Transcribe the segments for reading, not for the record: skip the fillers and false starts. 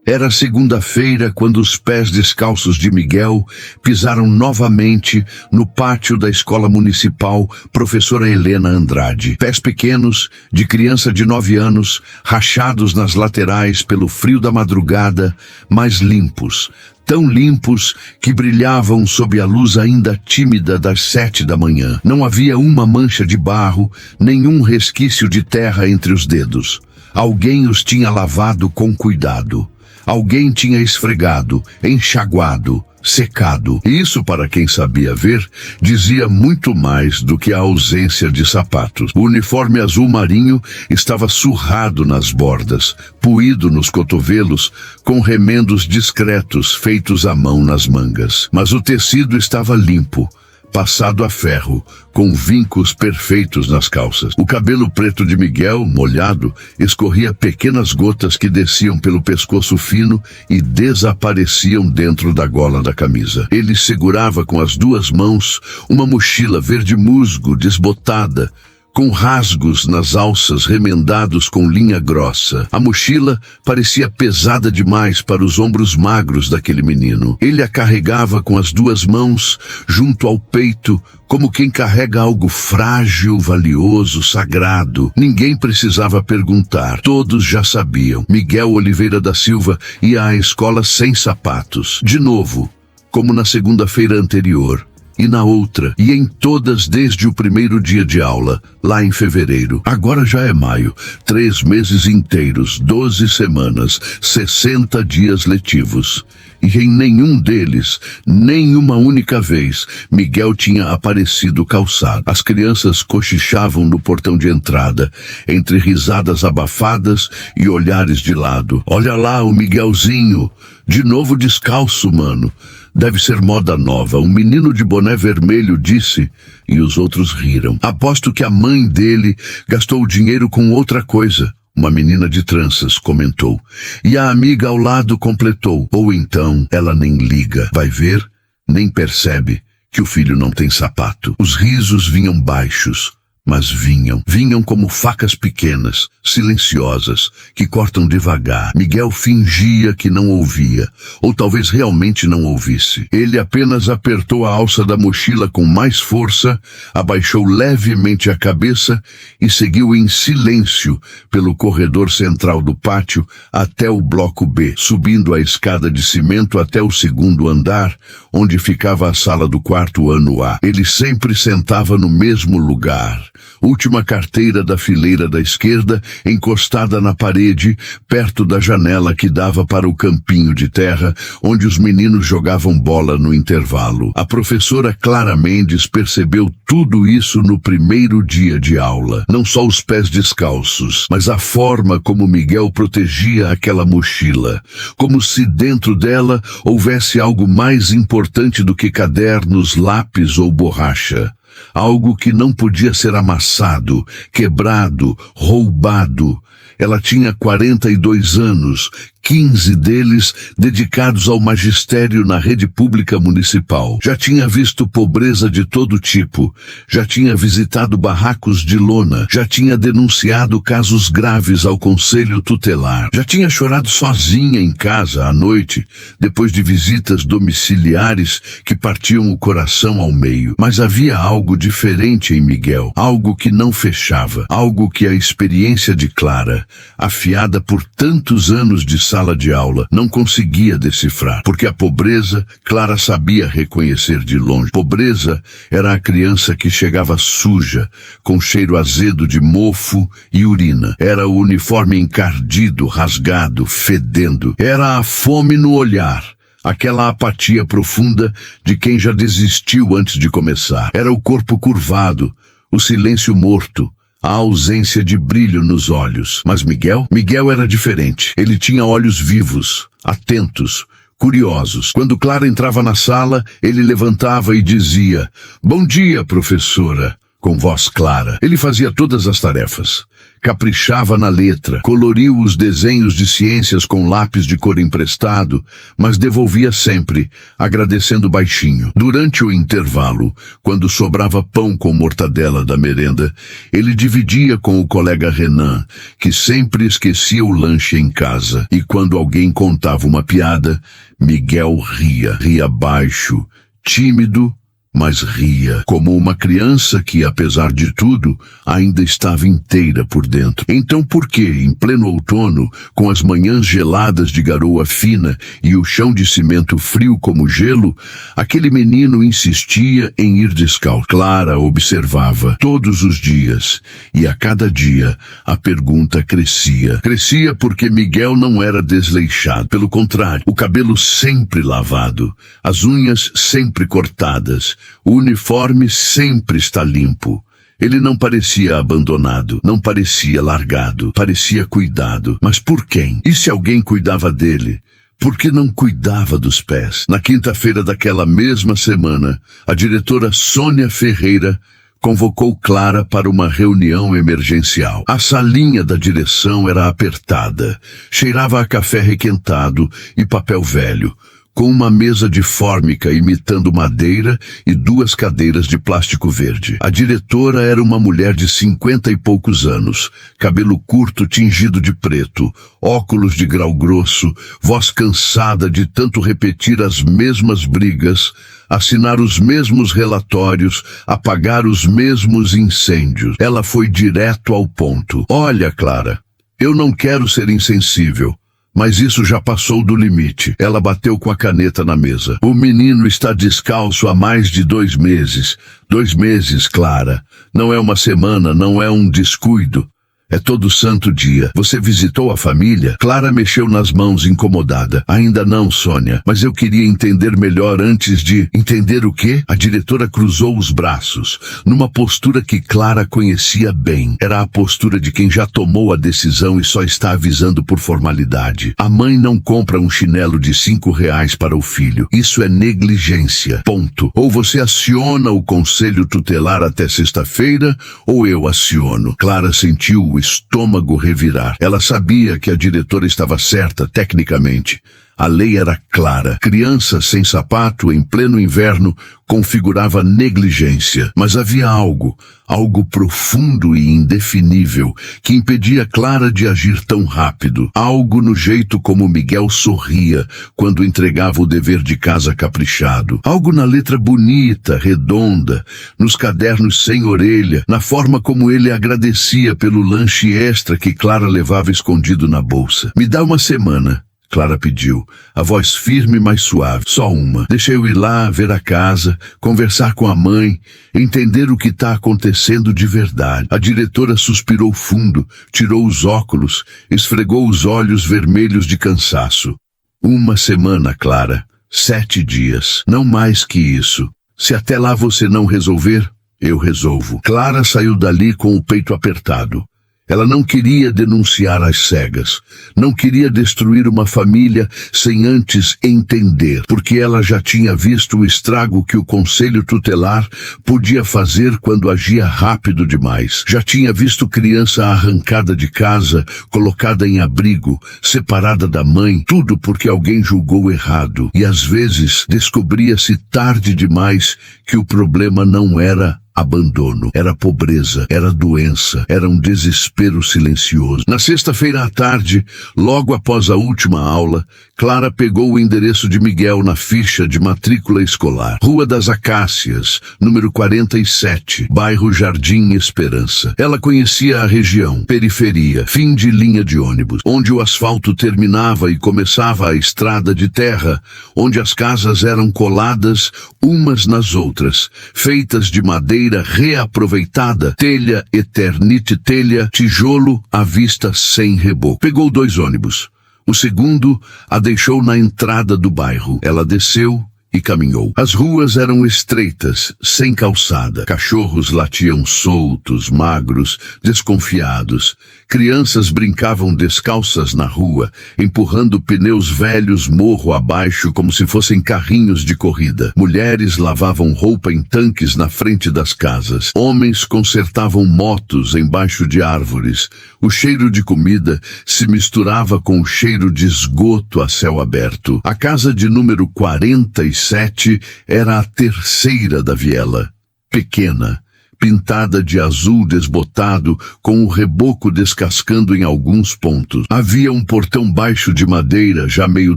Era segunda-feira quando os pés descalços de Miguel pisaram novamente no pátio da Escola Municipal Professora Helena Andrade. Pés pequenos, de criança de 9 anos, rachados nas laterais pelo frio da madrugada, mas limpos. Tão limpos que brilhavam sob a luz ainda tímida das 7 da manhã. Não havia uma mancha de barro, nenhum resquício de terra entre os dedos. Alguém os tinha lavado com cuidado. Alguém tinha esfregado, enxaguado, secado. Isso, para quem sabia ver, dizia muito mais do que a ausência de sapatos. O uniforme azul marinho estava surrado nas bordas, puído nos cotovelos, com remendos discretos feitos à mão nas mangas. Mas o tecido estava limpo, passado a ferro, com vincos perfeitos nas calças. O cabelo preto de Miguel, molhado, escorria pequenas gotas que desciam pelo pescoço fino e desapareciam dentro da gola da camisa. Ele segurava com as 2 mãos uma mochila verde musgo desbotada, com rasgos nas alças remendados com linha grossa. A mochila parecia pesada demais para os ombros magros daquele menino. Ele a carregava com as 2 mãos, junto ao peito, como quem carrega algo frágil, valioso, sagrado. Ninguém precisava perguntar. Todos já sabiam. Miguel Oliveira da Silva ia à escola sem sapatos. De novo, como na segunda-feira anterior. E na outra, e em todas desde o primeiro dia de aula, lá em fevereiro. Agora já é maio, 3 meses inteiros, 12 semanas, 60 dias letivos. E em nenhum deles, nem uma única vez, Miguel tinha aparecido calçado. As crianças cochichavam no portão de entrada, entre risadas abafadas e olhares de lado. Olha lá o Miguelzinho, de novo descalço, mano. Deve ser moda nova, um menino de boné vermelho disse, e os outros riram. Aposto que a mãe dele gastou o dinheiro com outra coisa. Uma menina de tranças comentou. E a amiga ao lado completou. Ou então ela nem liga. Vai ver, nem percebe que o filho não tem sapato. Os risos vinham baixos. Mas vinham como facas pequenas, silenciosas, que cortam devagar. Miguel fingia que não ouvia, ou talvez realmente não ouvisse. Ele apenas apertou a alça da mochila com mais força, abaixou levemente a cabeça e seguiu em silêncio pelo corredor central do pátio até o bloco B, subindo a escada de cimento até o 2º andar, onde ficava a sala do 4º ano A. Ele sempre sentava no mesmo lugar. Última carteira da fileira da esquerda, encostada na parede, perto da janela que dava para o campinho de terra, onde os meninos jogavam bola no intervalo. A professora Clara Mendes percebeu tudo isso no primeiro dia de aula. Não só os pés descalços, mas a forma como Miguel protegia aquela mochila. Como se dentro dela houvesse algo mais importante do que cadernos, lápis ou borracha. Algo que não podia ser amassado, quebrado, roubado. Ela tinha 42 anos, 15 deles dedicados ao magistério na rede pública municipal. Já tinha visto pobreza de todo tipo, já tinha visitado barracos de lona, já tinha denunciado casos graves ao conselho tutelar, já tinha chorado sozinha em casa à noite, depois de visitas domiciliares que partiam o coração ao meio. Mas havia algo diferente em Miguel, algo que não fechava, algo que a experiência de Clara, afiada por tantos anos de sala de aula, não conseguia decifrar, porque a pobreza, Clara sabia reconhecer de longe. Pobreza era a criança que chegava suja, com cheiro azedo de mofo e urina. Era o uniforme encardido, rasgado, fedendo. Era a fome no olhar. Aquela apatia profunda de quem já desistiu antes de começar. Era o corpo curvado, o silêncio morto, a ausência de brilho nos olhos. Mas Miguel era diferente. Ele tinha olhos vivos, atentos, curiosos. Quando Clara entrava na sala, ele levantava e dizia: "Bom dia, professora", com voz clara. Ele fazia todas as tarefas. caprichava na letra, coloriu os desenhos de ciências com lápis de cor emprestado, mas devolvia sempre, agradecendo baixinho. Durante o intervalo, quando sobrava pão com mortadela da merenda, ele dividia com o colega Renan, que sempre esquecia o lanche em casa. E quando alguém contava uma piada, Miguel ria baixo, tímido, mas ria, como uma criança que, apesar de tudo, ainda estava inteira por dentro. Então por que, em pleno outono, com as manhãs geladas de garoa fina e o chão de cimento frio como gelo, aquele menino insistia em ir descalço? Clara observava todos os dias, e a cada dia a pergunta crescia. Crescia porque Miguel não era desleixado. Pelo contrário, o cabelo sempre lavado, as unhas sempre cortadas, o uniforme sempre está limpo. Ele não parecia abandonado, não parecia largado, parecia cuidado. Mas por quem? E se alguém cuidava dele? Por que não cuidava dos pés? Na quinta-feira daquela mesma semana, a diretora Sônia Ferreira convocou Clara para uma reunião emergencial. A salinha da direção era apertada, cheirava a café requentado e papel velho, com uma mesa de fórmica imitando madeira e 2 cadeiras de plástico verde. A diretora era uma mulher de 50 e poucos anos, cabelo curto tingido de preto, óculos de grau grosso, voz cansada de tanto repetir as mesmas brigas, assinar os mesmos relatórios, apagar os mesmos incêndios. Ela foi direto ao ponto. Olha, Clara, eu não quero ser insensível, mas isso já passou do limite. Ela bateu com a caneta na mesa. O menino está descalço há mais de 2 meses. 2 meses, Clara. Não é uma semana, não é um descuido. É todo santo dia. Você visitou a família? Clara mexeu nas mãos incomodada. Ainda não, Sônia, mas eu queria entender melhor antes de... Entender o quê? A diretora cruzou os braços, numa postura que Clara conhecia bem. Era a postura de quem já tomou a decisão e só está avisando por formalidade. A mãe não compra um chinelo de R$ 5 para o filho. Isso é negligência. Ponto. Ou você aciona o conselho tutelar até sexta-feira, ou eu aciono. Clara sentiu o estômago revirar. Ela sabia que a diretora estava certa tecnicamente. A lei era clara. Criança sem sapato em pleno inverno configurava negligência. Mas havia algo profundo e indefinível, que impedia Clara de agir tão rápido. Algo no jeito como Miguel sorria quando entregava o dever de casa caprichado. Algo na letra bonita, redonda, nos cadernos sem orelha, na forma como ele agradecia pelo lanche extra que Clara levava escondido na bolsa. Me dá uma semana, Clara pediu, a voz firme mas suave. Só uma. Deixa eu ir lá, ver a casa, conversar com a mãe, entender o que está acontecendo de verdade. A diretora suspirou fundo, tirou os óculos, esfregou os olhos vermelhos de cansaço. 1 semana, Clara. 7 dias. Não mais que isso. Se até lá você não resolver, eu resolvo. Clara saiu dali com o peito apertado. Ela não queria denunciar às cegas, não queria destruir uma família sem antes entender, porque ela já tinha visto o estrago que o conselho tutelar podia fazer quando agia rápido demais. Já tinha visto criança arrancada de casa, colocada em abrigo, separada da mãe, tudo porque alguém julgou errado. E às vezes descobria-se tarde demais que o problema não era abandono, era pobreza, era doença, era um desespero silencioso. Na sexta-feira à tarde, logo após a última aula, Clara pegou o endereço de Miguel na ficha de matrícula escolar. Rua das Acácias, número 47, bairro Jardim Esperança. Ela conhecia a região, periferia, fim de linha de ônibus, onde o asfalto terminava e começava a estrada de terra, onde as casas eram coladas umas nas outras, feitas de madeira reaproveitada, telha Eternite telha, tijolo à vista sem reboco. Pegou 2 ônibus. O segundo a deixou na entrada do bairro. Ela desceu e caminhou. As ruas eram estreitas, sem calçada. Cachorros latiam soltos, magros, desconfiados. Crianças brincavam descalças na rua, empurrando pneus velhos morro abaixo como se fossem carrinhos de corrida. Mulheres lavavam roupa em tanques na frente das casas. Homens consertavam motos embaixo de árvores. O cheiro de comida se misturava com o cheiro de esgoto a céu aberto. A casa de número 47 era a terceira da viela. Pequena, pintada de azul desbotado, com o reboco descascando em alguns pontos. Havia um portão baixo de madeira, já meio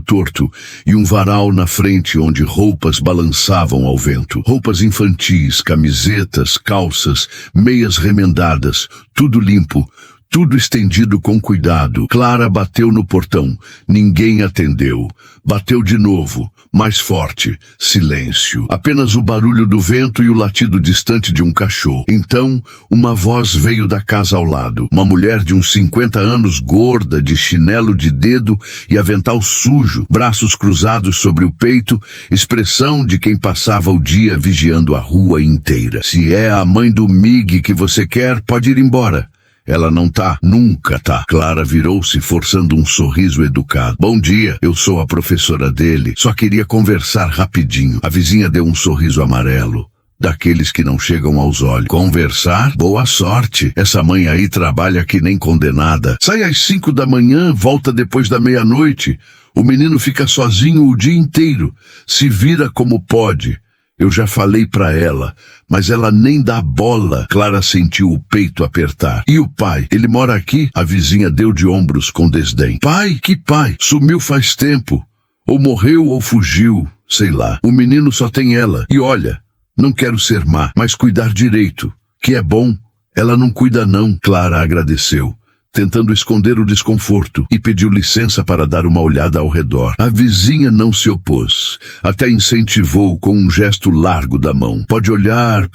torto, e um varal na frente onde roupas balançavam ao vento. Roupas infantis, camisetas, calças, meias remendadas, tudo limpo, tudo estendido com cuidado. Clara bateu no portão. Ninguém atendeu. Bateu de novo, mais forte. Silêncio. Apenas o barulho do vento e o latido distante de um cachorro. Então, uma voz veio da casa ao lado. Uma mulher de uns 50 anos, gorda, de chinelo de dedo e avental sujo, braços cruzados sobre o peito, expressão de quem passava o dia vigiando a rua inteira. Se é a mãe do Mig que você quer, pode ir embora. Ela não tá, nunca tá. Clara virou-se forçando um sorriso educado. Bom dia, eu sou a professora dele. Só queria conversar rapidinho. A vizinha deu um sorriso amarelo, daqueles que não chegam aos olhos. Conversar? Boa sorte. Essa mãe aí trabalha que nem condenada. Sai às 5 da manhã, volta depois da meia-noite. O menino fica sozinho o dia inteiro. Se vira como pode. Eu já falei pra ela, mas ela nem dá bola. Clara sentiu o peito apertar. E o pai? Ele mora aqui? A vizinha deu de ombros com desdém. Pai? Que pai? Sumiu faz tempo. Ou morreu ou fugiu, sei lá. O menino só tem ela. E olha, não quero ser má, mas cuidar direito, que é bom. Ela não cuida não. Clara agradeceu, tentando esconder o desconforto, e pediu licença para dar uma olhada ao redor. A vizinha não se opôs, até incentivou com um gesto largo da mão. Pode olhar,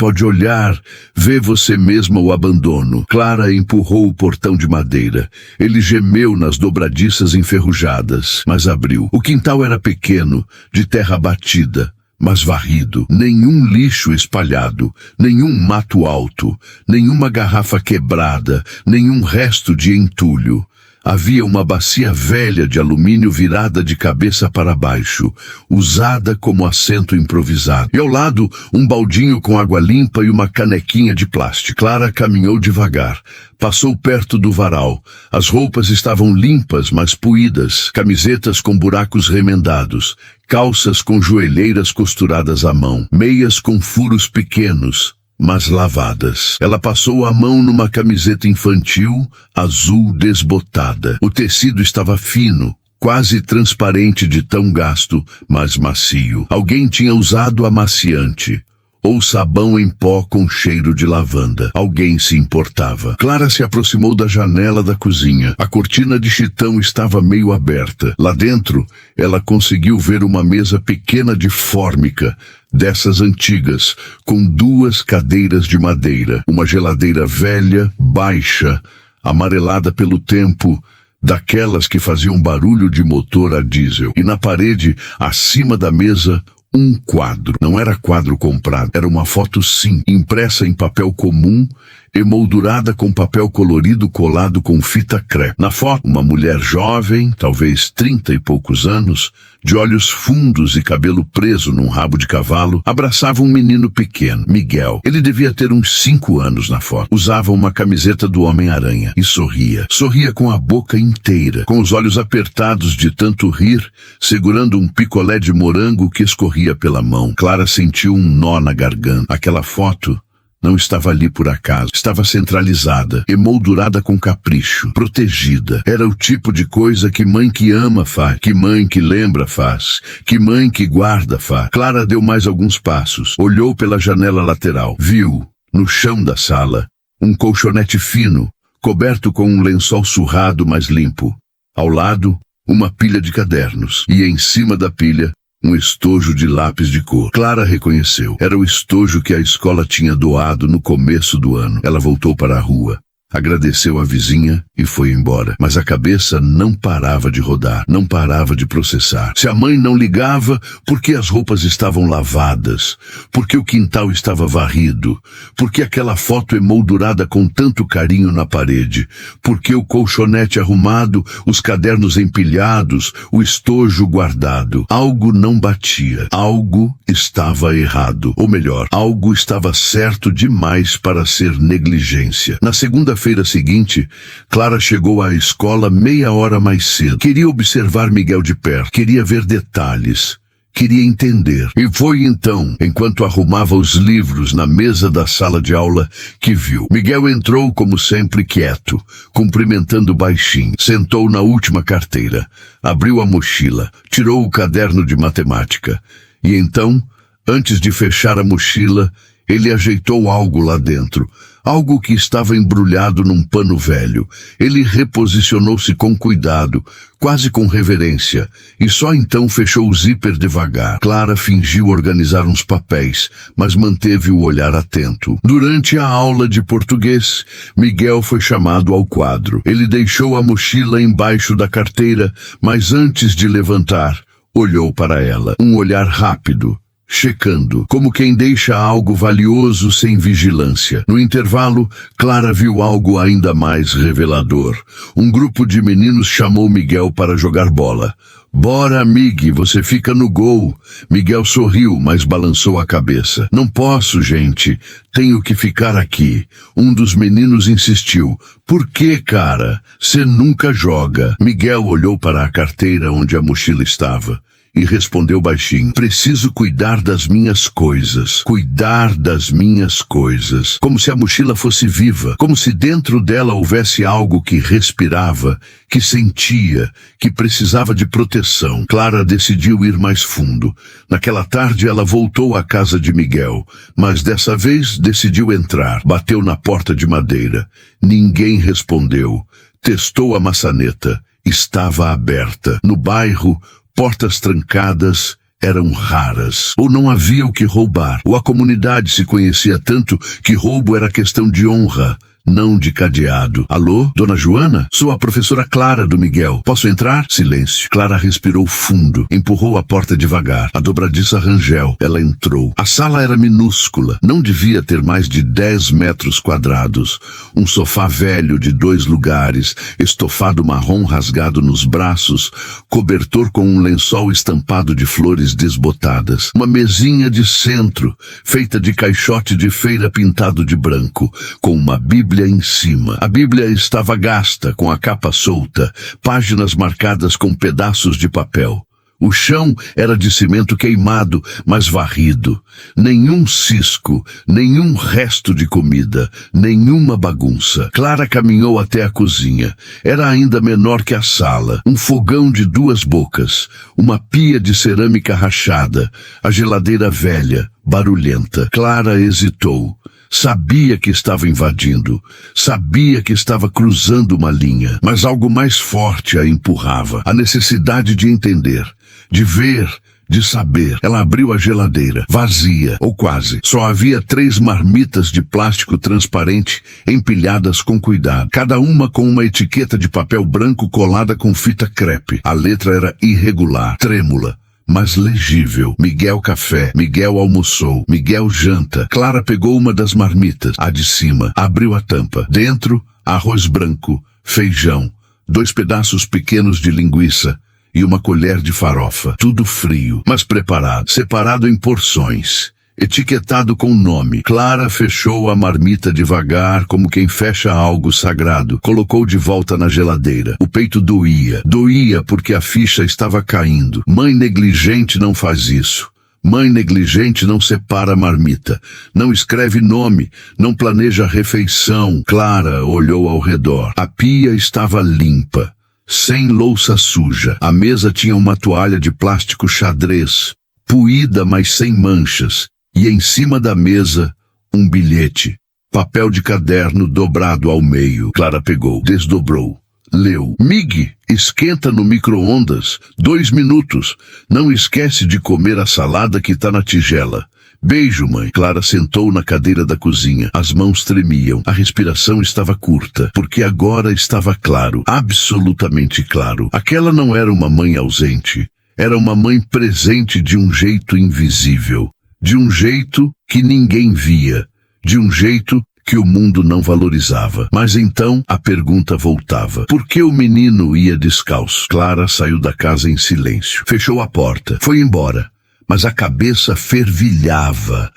vê você mesma o abandono. Clara empurrou o portão de madeira. Ele gemeu nas dobradiças enferrujadas, mas abriu. O quintal era pequeno, de terra batida, mas varrido. Nenhum lixo espalhado, nenhum mato alto, nenhuma garrafa quebrada, nenhum resto de entulho. Havia uma bacia velha de alumínio virada de cabeça para baixo, usada como assento improvisado. E ao lado, um baldinho com água limpa e uma canequinha de plástico. Clara caminhou devagar. Passou perto do varal. As roupas estavam limpas, mas poídas. Camisetas com buracos remendados. Calças com joelheiras costuradas à mão. Meias com furos pequenos, mas lavadas. Ela passou a mão numa camiseta infantil, azul desbotada. O tecido estava fino, quase transparente de tão gasto, mas macio. Alguém tinha usado amaciante, ou sabão em pó com cheiro de lavanda. Alguém se importava. Clara se aproximou da janela da cozinha. A cortina de chitão estava meio aberta. Lá dentro, ela conseguiu ver uma mesa pequena de fórmica, dessas antigas, com 2 cadeiras de madeira, uma geladeira velha, baixa, amarelada pelo tempo, daquelas que faziam barulho de motor a diesel. E na parede, acima da mesa, um quadro. Não era quadro comprado, era uma foto sim, impressa em papel comum, emoldurada com papel colorido colado com fita crepe. Na foto, uma mulher jovem, talvez 30 e poucos anos, de olhos fundos e cabelo preso num rabo de cavalo, abraçava um menino pequeno, Miguel. Ele devia ter uns 5 anos na foto. Usava uma camiseta do Homem-Aranha e sorria. Sorria com a boca inteira, com os olhos apertados de tanto rir, segurando um picolé de morango que escorria pela mão. Clara sentiu um nó na garganta. Aquela foto não estava ali por acaso. Estava centralizada, emoldurada com capricho, protegida. Era o tipo de coisa que mãe que ama faz, que mãe que lembra faz, que mãe que guarda faz. Clara deu mais alguns passos. Olhou pela janela lateral. Viu, no chão da sala, um colchonete fino, coberto com um lençol surrado mas limpo. Ao lado, uma pilha de cadernos. E em cima da pilha, um estojo de lápis de cor. Clara reconheceu. Era o estojo que a escola tinha doado no começo do ano. Ela voltou para a rua. Agradeceu a vizinha e foi embora. Mas a cabeça não parava de rodar, não parava de processar. Se a mãe não ligava, porque as roupas estavam lavadas, porque o quintal estava varrido, porque aquela foto emoldurada com tanto carinho na parede, porque o colchonete arrumado, os cadernos empilhados, o estojo guardado. Algo não batia, algo estava errado. Ou melhor, algo estava certo demais para ser negligência. Na segunda-feira seguinte, Clara chegou à escola meia hora mais cedo. Queria observar Miguel de perto, queria ver detalhes, queria entender. E foi então, enquanto arrumava os livros na mesa da sala de aula, que viu. Miguel entrou como sempre quieto, cumprimentando baixinho. Sentou na última carteira, abriu a mochila, tirou o caderno de matemática. E então, antes de fechar a mochila, ele ajeitou algo lá dentro, algo que estava embrulhado num pano velho. Ele reposicionou-se com cuidado, quase com reverência, e só então fechou o zíper devagar. Clara fingiu organizar uns papéis, mas manteve o olhar atento. Durante a aula de português, Miguel foi chamado ao quadro. Ele deixou a mochila embaixo da carteira, mas antes de levantar, olhou para ela. Um olhar rápido, checando, como quem deixa algo valioso sem vigilância. No intervalo, Clara viu algo ainda mais revelador. Um grupo de meninos chamou Miguel para jogar bola. "Bora, Mig, você fica no gol." Miguel sorriu, mas balançou a cabeça. "Não posso, gente. Tenho que ficar aqui." Um dos meninos insistiu. "Por que, cara? Você nunca joga." Miguel olhou para a carteira onde a mochila estava e respondeu baixinho: "Preciso cuidar das minhas coisas. Cuidar das minhas coisas." Como se a mochila fosse viva, como se dentro dela houvesse algo que respirava, que sentia, que precisava de proteção. Clara decidiu ir mais fundo. Naquela tarde ela voltou à casa de Miguel, mas dessa vez decidiu entrar. Bateu na porta de madeira. Ninguém respondeu. Testou a maçaneta. Estava aberta. No bairro, portas trancadas eram raras, ou não havia o que roubar, ou a comunidade se conhecia tanto que roubo era questão de honra, não de cadeado. "Alô, dona Joana? Sou a professora Clara do Miguel. Posso entrar?" Silêncio. Clara respirou fundo, empurrou a porta devagar. A dobradiça rangel. Ela entrou. A sala era minúscula, não devia ter mais de 10 metros quadrados. Um sofá velho de 2 lugares, estofado marrom rasgado nos braços, cobertor com um lençol estampado de flores desbotadas. Uma mesinha de centro, feita de caixote de feira pintado de branco, com uma Bíblia em cima. A Bíblia estava gasta, com a capa solta, páginas marcadas com pedaços de papel. O chão era de cimento queimado, mas varrido. Nenhum cisco, nenhum resto de comida, nenhuma bagunça. Clara caminhou até a cozinha. Era ainda menor que a sala. Um fogão de 2 bocas, uma pia de cerâmica rachada, a geladeira velha, barulhenta. Clara hesitou. Sabia que estava invadindo, sabia que estava cruzando uma linha, mas algo mais forte a empurrava, a necessidade de entender, de ver, de saber. Ela abriu a geladeira, vazia, ou quase. Só havia 3 marmitas de plástico transparente, empilhadas com cuidado, cada uma com uma etiqueta de papel branco colada com fita crepe. A letra era irregular, trêmula, mas legível. Miguel café, Miguel almoçou, Miguel janta. Clara pegou uma das marmitas, a de cima, abriu a tampa. Dentro, arroz branco, feijão, 2 pedaços pequenos de linguiça e uma colher de farofa. Tudo frio, mas preparado, separado em porções, etiquetado com nome. Clara fechou a marmita devagar, como quem fecha algo sagrado. Colocou de volta na geladeira. O peito doía. Doía porque a ficha estava caindo. Mãe negligente não faz isso. Mãe negligente não separa a marmita, não escreve nome, não planeja refeição. Clara olhou ao redor. A pia estava limpa, sem louça suja. A mesa tinha uma toalha de plástico xadrez, puída, mas sem manchas. E em cima da mesa, um bilhete, papel de caderno dobrado ao meio. Clara pegou, desdobrou, leu. "Mig, esquenta no micro-ondas, 2 minutos. Não esquece de comer a salada que tá na tigela." Beijo, mãe. Clara sentou na cadeira da cozinha. As mãos tremiam. A respiração estava curta, porque agora estava claro, absolutamente claro. Aquela não era uma mãe ausente. Era uma mãe presente de um jeito invisível. De um jeito que ninguém via. De um jeito que o mundo não valorizava. Mas então a pergunta voltava. Por que o menino ia descalço? Clara saiu da casa em silêncio. Fechou a porta. Foi embora. Mas a cabeça fervilhava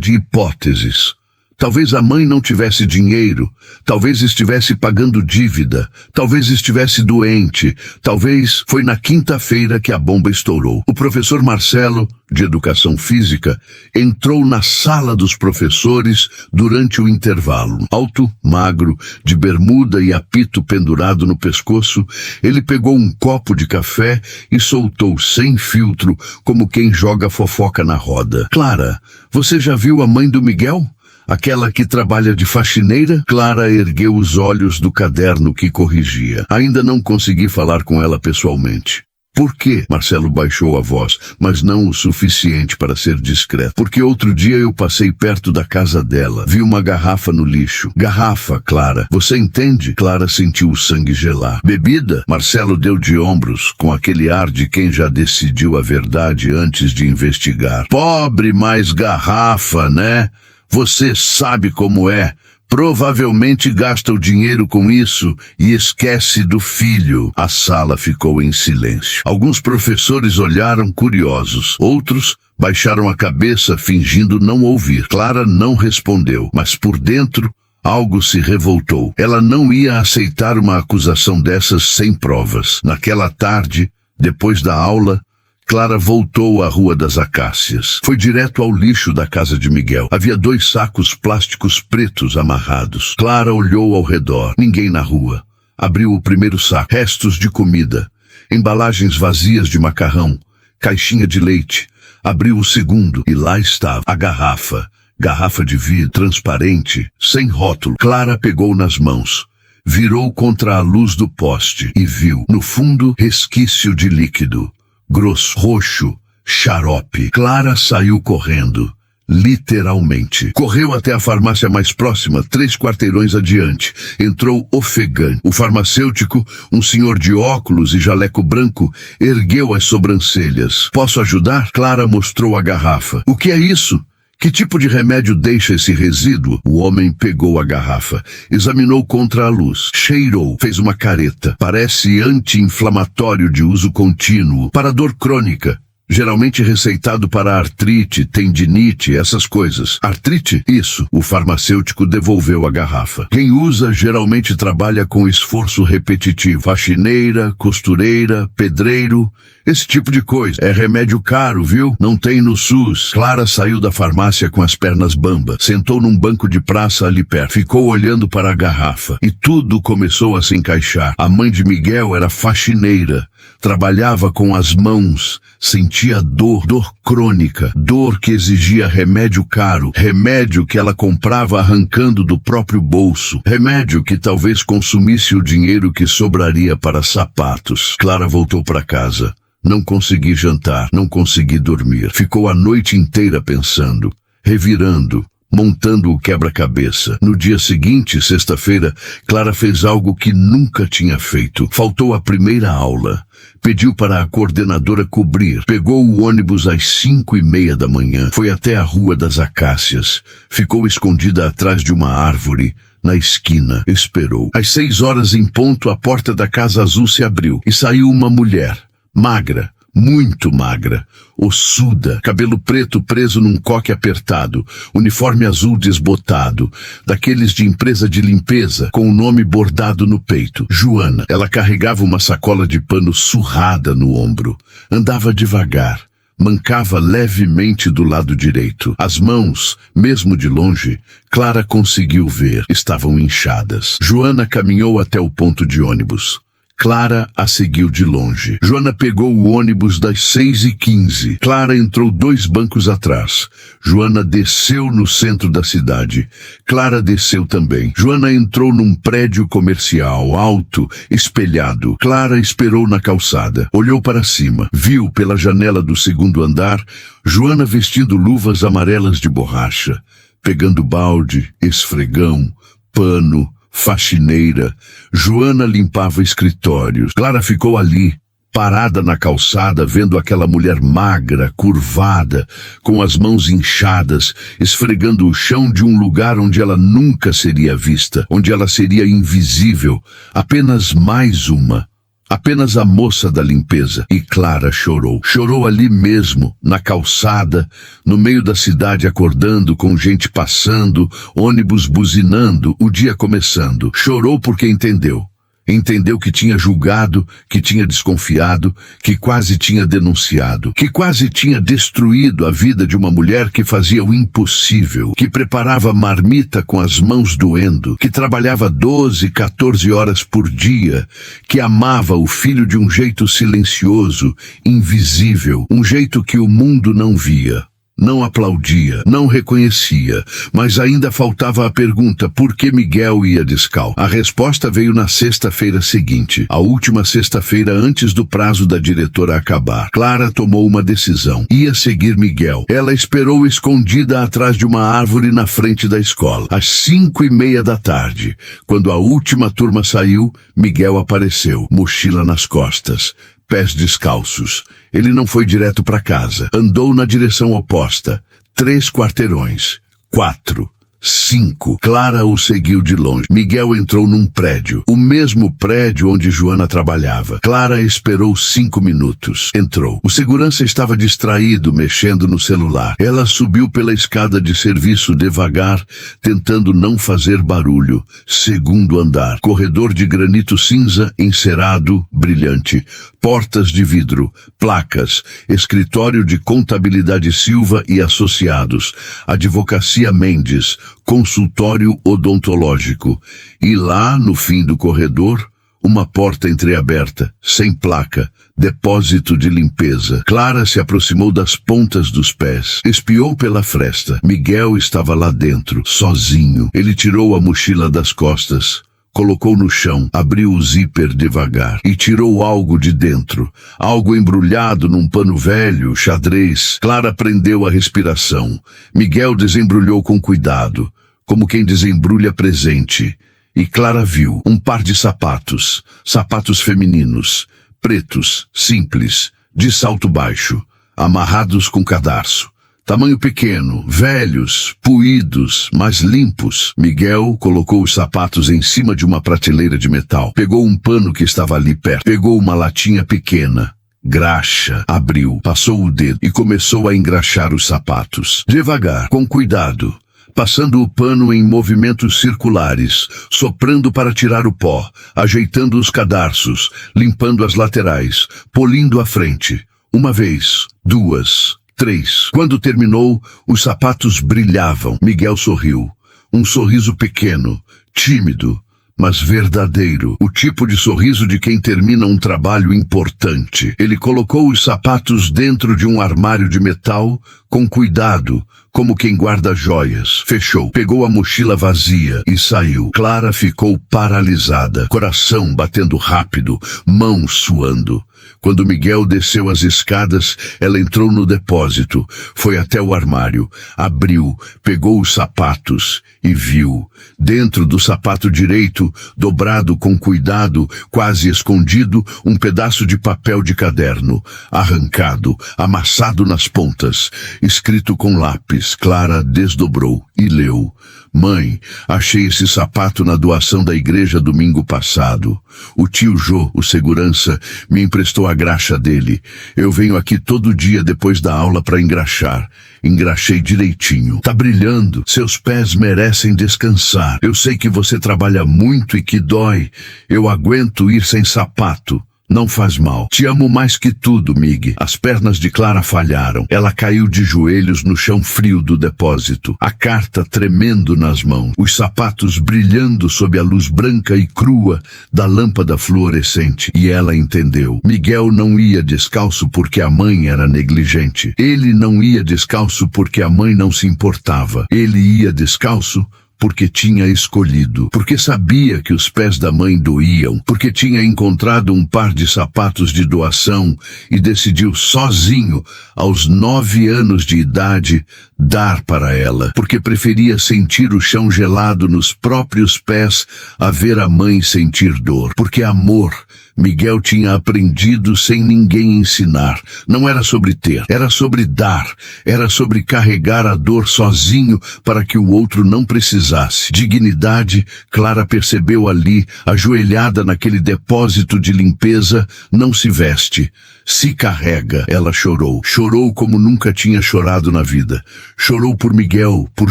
de hipóteses. Talvez a mãe não tivesse dinheiro, talvez estivesse pagando dívida, talvez estivesse doente, talvez foi na quinta-feira que a bomba estourou. O professor Marcelo, de Educação Física, entrou na sala dos professores durante o intervalo. Alto, magro, de bermuda e apito pendurado no pescoço, ele pegou um copo de café e soltou sem filtro, como quem joga fofoca na roda. Clara, você já viu a mãe do Miguel? Aquela que trabalha de faxineira? Clara ergueu os olhos do caderno que corrigia. Ainda não consegui falar com ela pessoalmente. Por quê? Marcelo baixou a voz, mas não o suficiente para ser discreto. Porque outro dia eu passei perto da casa dela. Vi uma garrafa no lixo. Garrafa, Clara. Você entende? Clara sentiu o sangue gelar. Bebida? Marcelo deu de ombros, com aquele ar de quem já decidiu a verdade antes de investigar. Pobre, mais garrafa, né? Você sabe como é. Provavelmente gasta o dinheiro com isso e esquece do filho. A sala ficou em silêncio. Alguns professores olharam curiosos. Outros baixaram a cabeça fingindo não ouvir. Clara não respondeu, mas por dentro algo se revoltou. Ela não ia aceitar uma acusação dessas sem provas. Naquela tarde, depois da aula, Clara voltou à Rua das Acácias. Foi direto ao lixo da casa de Miguel. Havia 2 sacos plásticos pretos amarrados. Clara olhou ao redor. Ninguém na rua. Abriu o primeiro saco. Restos de comida. Embalagens vazias de macarrão. Caixinha de leite. Abriu o segundo e lá estava a garrafa. Garrafa de vidro transparente, sem rótulo. Clara pegou nas mãos. Virou contra a luz do poste e viu, no fundo, resquício de líquido. Grosso, roxo, xarope. Clara saiu correndo, literalmente. Correu até a farmácia mais próxima, 3 quarteirões adiante. Entrou ofegante. O farmacêutico, um senhor de óculos e jaleco branco, ergueu as sobrancelhas. Posso ajudar? Clara mostrou a garrafa. O que é isso? Que tipo de remédio deixa esse resíduo? O homem pegou a garrafa, examinou contra a luz, cheirou, fez uma careta. Parece anti-inflamatório de uso contínuo, para dor crônica. Geralmente receitado para artrite, tendinite, essas coisas. Artrite? Isso. O farmacêutico devolveu a garrafa. Quem usa geralmente trabalha com esforço repetitivo. Faxineira, costureira, pedreiro, esse tipo de coisa. É remédio caro, viu? Não tem no SUS. Clara saiu da farmácia com as pernas bambas. Sentou num banco de praça ali perto. Ficou olhando para a garrafa. E tudo começou a se encaixar. A mãe de Miguel era faxineira. Trabalhava com as mãos, sentia dor crônica, dor que exigia remédio caro, remédio que ela comprava arrancando do próprio bolso, remédio que talvez consumisse o dinheiro que sobraria para sapatos. Clara voltou para casa. Não consegui jantar, não consegui dormir. Ficou a noite inteira pensando, revirando, montando o quebra-cabeça. No dia seguinte, sexta-feira, Clara fez algo que nunca tinha feito. Faltou a primeira aula. Pediu para a coordenadora cobrir. Pegou o ônibus às 5:30 da manhã. Foi até a Rua das Acácias. Ficou escondida atrás de uma árvore. Na esquina, esperou. Às 6 horas em ponto, a porta da Casa Azul se abriu. E saiu uma mulher. Magra. Muito magra, ossuda, cabelo preto preso num coque apertado, uniforme azul desbotado, daqueles de empresa de limpeza, com o nome bordado no peito. Joana. Ela carregava uma sacola de pano surrada no ombro. Andava devagar. Mancava levemente do lado direito. As mãos, mesmo de longe, Clara conseguiu ver, estavam inchadas. Joana caminhou até o ponto de ônibus. Clara a seguiu de longe. Joana pegou o ônibus das 6h15. Clara entrou 2 bancos atrás. Joana desceu no centro da cidade. Clara desceu também. Joana entrou num prédio comercial, alto, espelhado. Clara esperou na calçada. Olhou para cima. Viu pela janela do 2º andar Joana vestindo luvas amarelas de borracha, pegando balde, esfregão, pano, faxineira. Joana limpava escritórios. Clara ficou ali, parada na calçada, vendo aquela mulher magra, curvada, com as mãos inchadas, esfregando o chão de um lugar onde ela nunca seria vista, onde ela seria invisível, apenas mais uma. Apenas a moça da limpeza. E Clara chorou. Chorou ali mesmo, na calçada, no meio da cidade, acordando, com gente passando, ônibus buzinando, o dia começando. Chorou porque entendeu. Entendeu que tinha julgado, que tinha desconfiado, que quase tinha denunciado, que quase tinha destruído a vida de uma mulher que fazia o impossível, que preparava marmita com as mãos doendo, que trabalhava 12, 14 horas por dia, que amava o filho de um jeito silencioso, invisível, um jeito que o mundo não via. Não aplaudia, não reconhecia, mas ainda faltava a pergunta: por que Miguel ia descalço? A resposta veio na sexta-feira seguinte, a última sexta-feira antes do prazo da diretora acabar. Clara tomou uma decisão. Ia seguir Miguel. Ela esperou escondida atrás de uma árvore na frente da escola. Às 5h30 da tarde, quando a última turma saiu, Miguel apareceu, mochila nas costas, pés descalços. Ele não foi direto para casa. Andou na direção oposta. 3 quarteirões. 4. 5. Clara o seguiu de longe. Miguel entrou num prédio. O mesmo prédio onde Joana trabalhava. Clara esperou 5 minutos. Entrou. O segurança estava distraído, mexendo no celular. Ela subiu pela escada de serviço devagar, tentando não fazer barulho. 2º andar. Corredor de granito cinza, encerado, brilhante. Portas de vidro. Placas. Escritório de Contabilidade Silva e Associados. Advocacia Mendes. Consultório odontológico. E lá, no fim do corredor, uma porta entreaberta, sem placa, depósito de limpeza. Clara se aproximou das pontas dos pés. Espiou pela fresta. Miguel estava lá dentro, sozinho. Ele tirou a mochila das costas, colocou no chão, abriu o zíper devagar e tirou algo de dentro. Algo embrulhado num pano velho, xadrez. Clara prendeu a respiração. Miguel desembrulhou com cuidado, como quem desembrulha presente. E Clara viu um par de sapatos. Sapatos femininos, pretos, simples, de salto baixo, amarrados com cadarço. Tamanho pequeno, velhos, puídos, mas limpos. Miguel colocou os sapatos em cima de uma prateleira de metal. Pegou um pano que estava ali perto. Pegou uma latinha pequena, graxa, abriu, passou o dedo e começou a engraxar os sapatos. Devagar, com cuidado, passando o pano em movimentos circulares, soprando para tirar o pó, ajeitando os cadarços, limpando as laterais, polindo a frente. 1 vez, 2, 3. Quando terminou, os sapatos brilhavam. Miguel sorriu. Um sorriso pequeno, tímido, mas verdadeiro. O tipo de sorriso de quem termina um trabalho importante. Ele colocou os sapatos dentro de um armário de metal, com cuidado, como quem guarda joias. Fechou, pegou a mochila vazia e saiu. Clara ficou paralisada, coração batendo rápido, mãos suando. Quando Miguel desceu as escadas, ela entrou no depósito, foi até o armário, abriu, pegou os sapatos e viu, dentro do sapato direito, dobrado com cuidado, quase escondido, um pedaço de papel de caderno, arrancado, amassado nas pontas, escrito com lápis. Clara desdobrou e leu: Mãe, achei esse sapato na doação da igreja domingo passado. O tio Jô, o segurança, me emprestou a graxa dele. Eu venho aqui todo dia depois da aula para engraxar. Engraxei direitinho. Tá brilhando. Seus pés merecem descansar. Eu sei que você trabalha muito e que dói. Eu aguento ir sem sapato. Não faz mal. Te amo mais que tudo, Mig. As pernas de Clara falharam. Ela caiu de joelhos no chão frio do depósito. A carta tremendo nas mãos. Os sapatos brilhando sob a luz branca e crua da lâmpada fluorescente. E ela entendeu. Miguel não ia descalço porque a mãe era negligente. Ele não ia descalço porque a mãe não se importava. Ele ia descalço porque tinha escolhido, porque sabia que os pés da mãe doíam, porque tinha encontrado um par de sapatos de doação e decidiu sozinho, aos 9 anos de idade, dar para ela, porque preferia sentir o chão gelado nos próprios pés a ver a mãe sentir dor, porque amor Miguel tinha aprendido sem ninguém ensinar. Não era sobre ter, era sobre dar, era sobre carregar a dor sozinho para que o outro não precisasse. Dignidade, Clara percebeu ali, ajoelhada naquele depósito de limpeza, não se veste, se carrega. Ela chorou, chorou como nunca tinha chorado na vida. Chorou por Miguel, por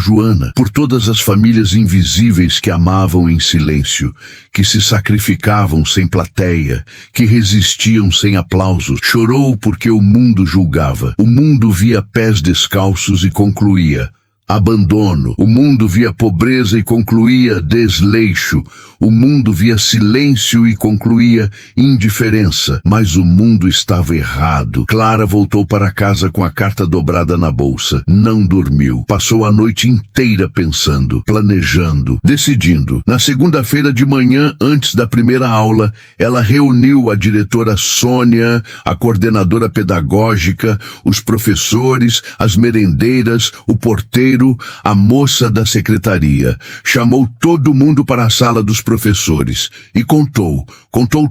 Joana, por todas as famílias invisíveis que amavam em silêncio, que se sacrificavam sem plateia, que resistiam sem aplausos. Chorou porque o mundo julgava. O mundo via pés descalços e concluía: abandono. O mundo via pobreza e concluía: desleixo. O mundo via silêncio e concluía: indiferença. Mas o mundo estava errado. Clara voltou para casa com a carta dobrada na bolsa. Não dormiu. Passou a noite inteira pensando, planejando, decidindo. Na segunda-feira de manhã, antes da primeira aula, ela reuniu a diretora Sônia, a coordenadora pedagógica, os professores, as merendeiras, o porteiro, a moça da secretaria. Chamou todo mundo para a sala dos professores e contou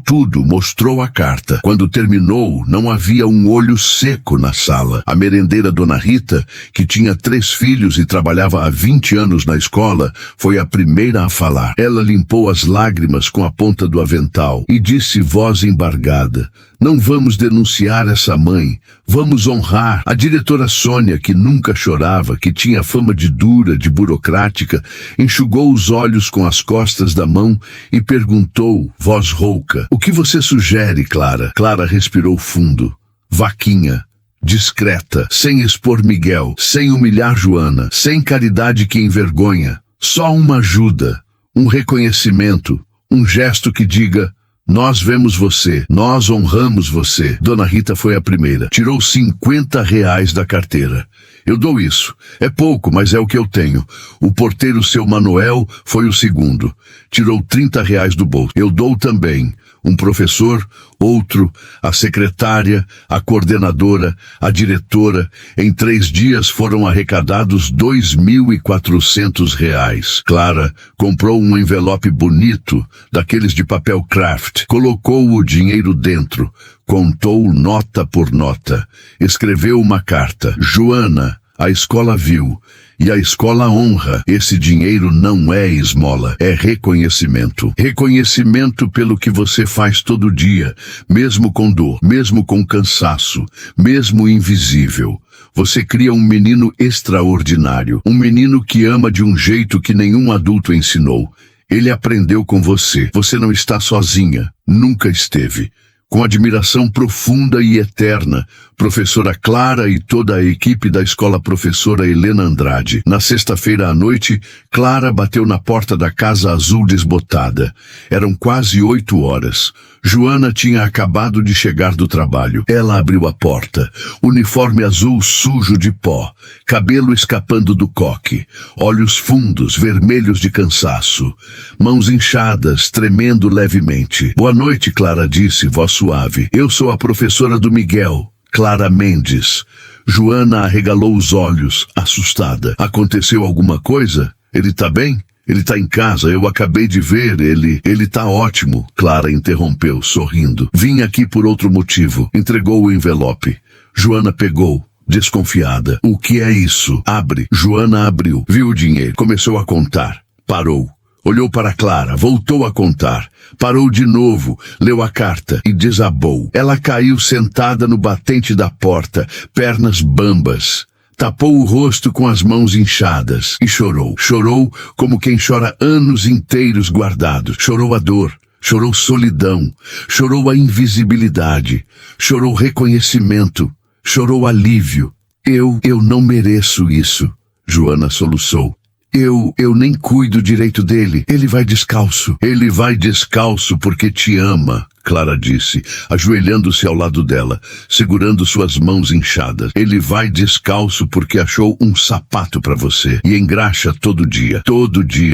tudo, mostrou a carta. Quando terminou, não havia um olho seco na sala. A merendeira Dona Rita, que tinha 3 filhos e trabalhava há 20 anos na escola, foi a primeira a falar. Ela limpou as lágrimas com a ponta do avental e disse, voz embargada: não vamos denunciar essa mãe, vamos honrar. A diretora Sônia, que nunca chorava, que tinha fama de dura, de burocrática, enxugou os olhos com as costas da mão e perguntou, voz rouca: o que você sugere, Clara? Clara respirou fundo. Vaquinha. Discreta, sem expor Miguel, sem humilhar Joana, sem caridade que envergonha. Só uma ajuda, um reconhecimento, um gesto que diga: nós vemos você, nós honramos você. Dona Rita foi a primeira. Tirou R$50 da carteira. Eu dou isso. É pouco, mas é o que eu tenho. O porteiro, seu Manuel, foi o segundo. Tirou R$30 do bolso. Eu dou também. Um professor, outro, a secretária, a coordenadora, a diretora. Em 3 dias foram arrecadados R$2.400. Clara comprou um envelope bonito, daqueles de papel craft. Colocou o dinheiro dentro. Contou nota por nota. Escreveu uma carta. Joana, a escola viu. E a escola honra. Esse dinheiro não é esmola, é reconhecimento. Reconhecimento pelo que você faz todo dia, mesmo com dor, mesmo com cansaço, mesmo invisível. Você cria um menino extraordinário, um menino que ama de um jeito que nenhum adulto ensinou. Ele aprendeu com você. Você não está sozinha, nunca esteve. Com admiração profunda e eterna, professora Clara e toda a equipe da escola professora Helena Andrade. Na sexta-feira à noite, Clara bateu na porta da casa azul desbotada. Eram quase 8 horas. Joana tinha acabado de chegar do trabalho. Ela abriu a porta. Uniforme azul sujo de pó, cabelo escapando do coque, olhos fundos, vermelhos de cansaço, mãos inchadas, tremendo levemente. Boa noite, Clara disse, voz suave. Eu sou a professora do Miguel, Clara Mendes. Joana arregalou os olhos, assustada. Aconteceu alguma coisa? Ele tá bem? Ele tá em casa, eu acabei de ver ele tá ótimo. Clara interrompeu, sorrindo. Vim aqui por outro motivo. Entregou o envelope. Joana pegou, desconfiada. O que é isso? Abre. Joana abriu. Viu o dinheiro. Começou a contar. Parou. Olhou para Clara, voltou a contar. Parou de novo, leu a carta e desabou. Ela caiu sentada no batente da porta, pernas bambas. Tapou o rosto com as mãos inchadas e chorou. Chorou como quem chora anos inteiros guardados. Chorou a dor, chorou solidão, chorou a invisibilidade, chorou reconhecimento, chorou alívio. Eu não mereço isso, Joana soluçou. Eu nem cuido direito dele. Ele vai descalço. Ele vai descalço porque te ama, Clara disse, ajoelhando-se ao lado dela, segurando suas mãos inchadas. Ele vai descalço porque achou um sapato para você. E engraxa todo dia,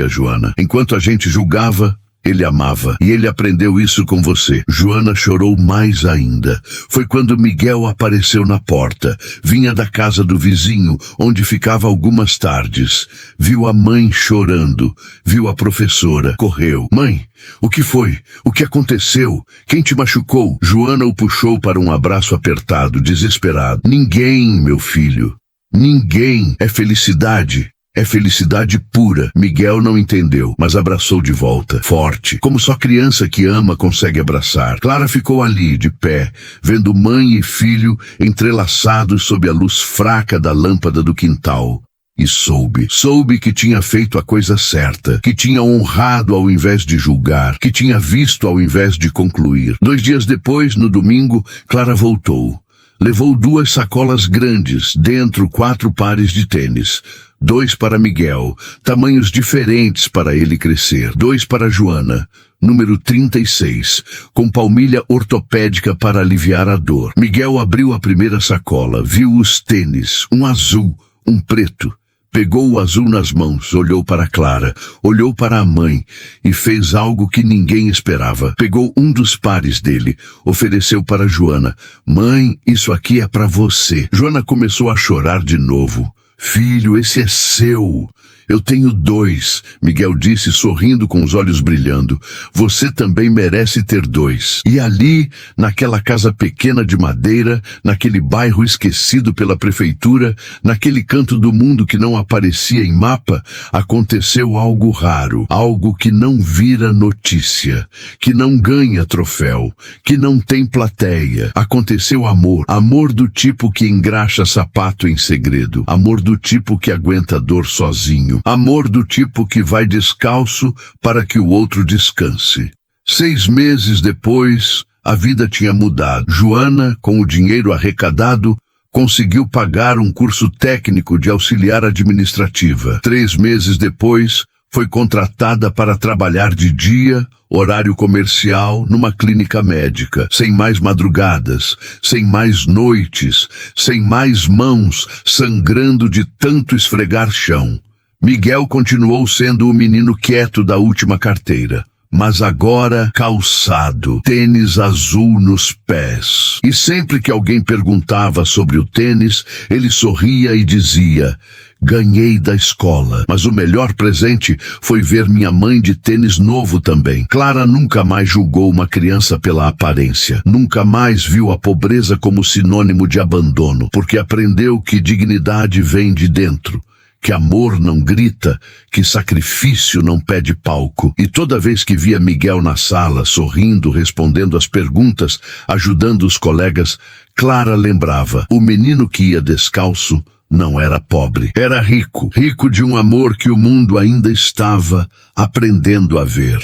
Joana. Enquanto a gente julgava, ele amava, e ele aprendeu isso com você. Joana chorou mais ainda. Foi quando Miguel apareceu na porta. Vinha da casa do vizinho, onde ficava algumas tardes. Viu a mãe chorando. Viu a professora. Correu. Mãe, o que foi? O que aconteceu? Quem te machucou? Joana o puxou para um abraço apertado, desesperado. Ninguém, meu filho. Ninguém. É felicidade. É felicidade pura. Miguel não entendeu, mas abraçou de volta, forte, como só criança que ama consegue abraçar. Clara ficou ali, de pé, vendo mãe e filho entrelaçados sob a luz fraca da lâmpada do quintal. E soube que tinha feito a coisa certa, que tinha honrado ao invés de julgar, que tinha visto ao invés de concluir. 2 dias depois, no domingo, Clara voltou. Levou 2 sacolas grandes, dentro 4 pares de tênis. 2 para Miguel, tamanhos diferentes para ele crescer. 2 para Joana, número 36, com palmilha ortopédica para aliviar a dor. Miguel abriu a primeira sacola, viu os tênis, um azul, um preto. Pegou o azul nas mãos, olhou para Clara, olhou para a mãe e fez algo que ninguém esperava. Pegou um dos pares dele, ofereceu para Joana. Mãe, isso aqui é para você. Joana começou a chorar de novo. Filho, esse é seu. Eu tenho 2, Miguel disse sorrindo com os olhos brilhando. Você também merece ter 2. E ali, naquela casa pequena de madeira, naquele bairro esquecido pela prefeitura, naquele canto do mundo que não aparecia em mapa, aconteceu algo raro, algo que não vira notícia, que não ganha troféu, que não tem plateia. Aconteceu amor, amor do tipo que engraxa sapato em segredo, amor do tipo que aguenta dor sozinho, amor do tipo que vai descalço para que o outro descanse. 6 meses depois, a vida tinha mudado. Joana, com o dinheiro arrecadado, conseguiu pagar um curso técnico de auxiliar administrativa. 3 meses depois, foi contratada para trabalhar de dia, horário comercial, numa clínica médica, sem mais madrugadas, sem mais noites, sem mais mãos sangrando de tanto esfregar chão. Miguel continuou sendo o menino quieto da última carteira, mas agora calçado, tênis azul nos pés. E sempre que alguém perguntava sobre o tênis, ele sorria e dizia: ganhei da escola, mas o melhor presente foi ver minha mãe de tênis novo também. Clara nunca mais julgou uma criança pela aparência, nunca mais viu a pobreza como sinônimo de abandono, porque aprendeu que dignidade vem de dentro, que amor não grita, que sacrifício não pede palco. E toda vez que via Miguel na sala, sorrindo, respondendo às perguntas, ajudando os colegas, Clara lembrava: o menino que ia descalço não era pobre, era rico, rico de um amor que o mundo ainda estava aprendendo a ver.